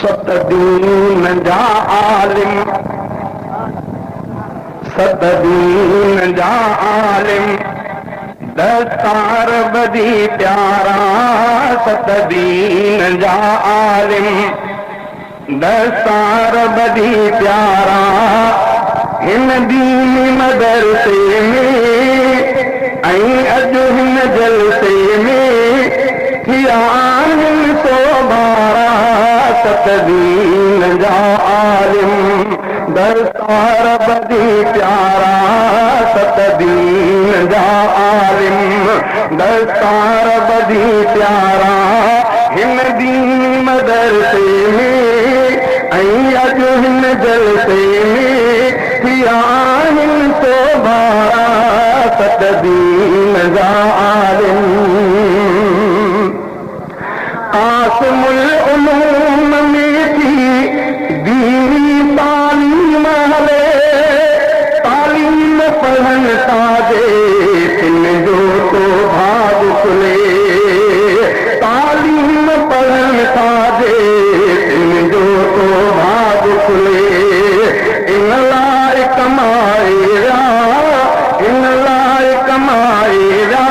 सतदीन जा आलिम, सतदीन जा आलिम, दस्तार बदी प्यारा, सतदीन जा आलिम, दस्तार बदी प्यारा, हिन दीनी मदरसे में ऐं अॼु हिन जलसे में थिया आहिनि सोभारा, सतदीन जा आलिम, दस्तार बदी प्यारा, सतदीन जा आलिम, दस्तार बदी प्यारा, हिन दीनी मदरसे में ऐं अॼु हिन जलसे में थिया आहिनि सोभारा, सतदीन जा आलिम। आसमुल उलूम में थी दीनी तालीम हले, तालीम पढ़न ताजे तिन जो तो भाग खुले, तालीम पढ़न ताजे तिन जो तो भाग खुले, इन लाइ कमाएरा, इन लाइ कमाएरा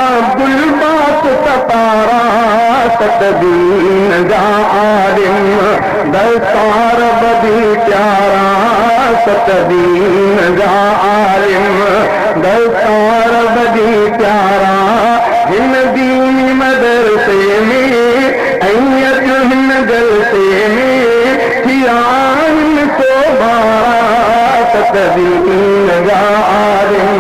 अब्दुल बास सतारा, सतदीन जा आलिम, दस्तार बदी प्यारा, सतदीन जा आलिम, दस्तार बदी प्यारा, हिन दीनी मदरसे में ऐं अॼु हिन जलसे में थिया आहिनि सोभारा, सतदीन जा आलिम।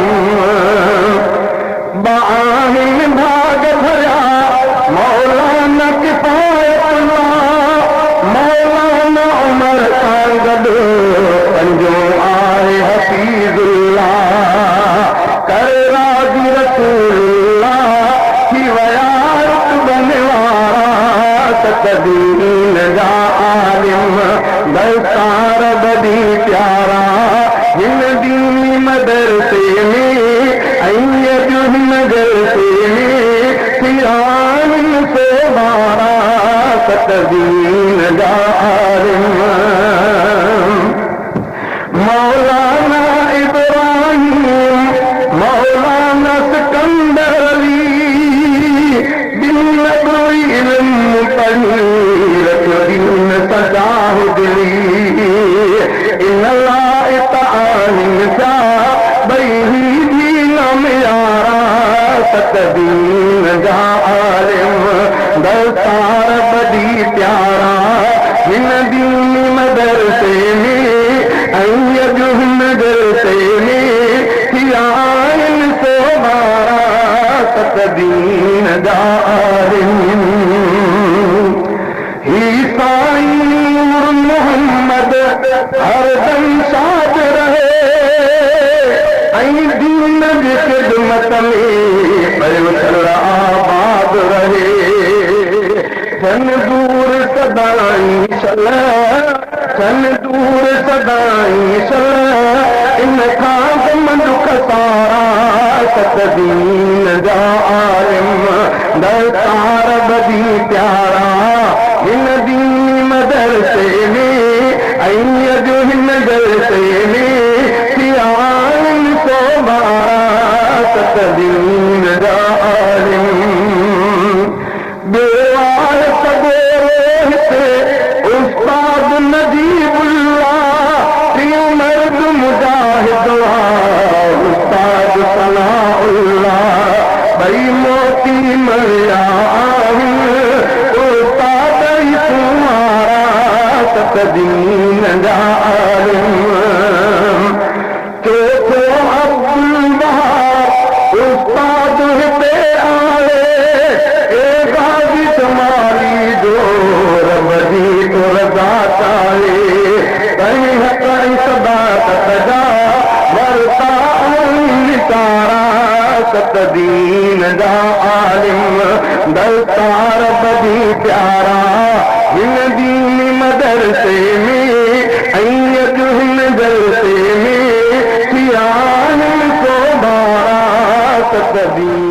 बाहिन भाग भरिया मौलाना किफ़ायतुल्लाह, मौलाना उमर सां गॾु पंजो आहे हफ़ीज़ुल्लाह, कर राज़ी रसूलुल्लाह थी विया रुतबन वारा, सतदीन जा आलिम, दस्तार बदी प्यारा, हिन दीनी मदरसे में ऐं अॼु हिन जलसे में थिया आहिनि सोभारा, सतदीन जा आलिम। मौलाना इब्राहिम, मौलाना सिकंदर अली, बिन नबवी इल्म पढ़ी रखियो दीन सजाह दिली, इन लाइ त आहिनि छा ॿई ही दीन मियारा, सतदीन जा आलिम, दस्तार बदी प्यारा, हिन दीनी मदरसे में ऐं अॼु हिन जलसे में थिया आहिनि सोभारा, सतदीन जा आलिम। ही साईं नूर मोहम्मद हरदम शाद रहे, ऐं दीन जी ख़िदमत में पयोसल आबाद रहे, सन दूर सदाई सल, सन दूर सदाई सल, इन खां गम दुख सारा, सतदीन जा आलिम, दस्तार बदी प्यारा, हिन दीनी मदरसे में ऐं अॼु हिन जलसे में थिया आहिनि सोभारा, सतदीन जा आलिम। बेवार सगोरो हिते उस्ताद नजीबुल्लाह, टियों मर्द मुजाहिद उस्ताद सनाउल्लाह, ॿई मोती मरिया आहिनि उस्ताद ई तुम्हारा, सतदीन जा आलिम। चौथो अब्दुल बहार उस्ताद हिते आए, ए गाज़ी जमाली जो रब जी तो रज़ा चाहे, कहीं हक़ सदाकत जा वरता निसारा, सतदीन जा आलिम, दस्तार बदी प्यारा, हिन दीनी मदरसे में ऐं अॼु हिन जलसे में थिया आहिनि सोभारा, सतदीन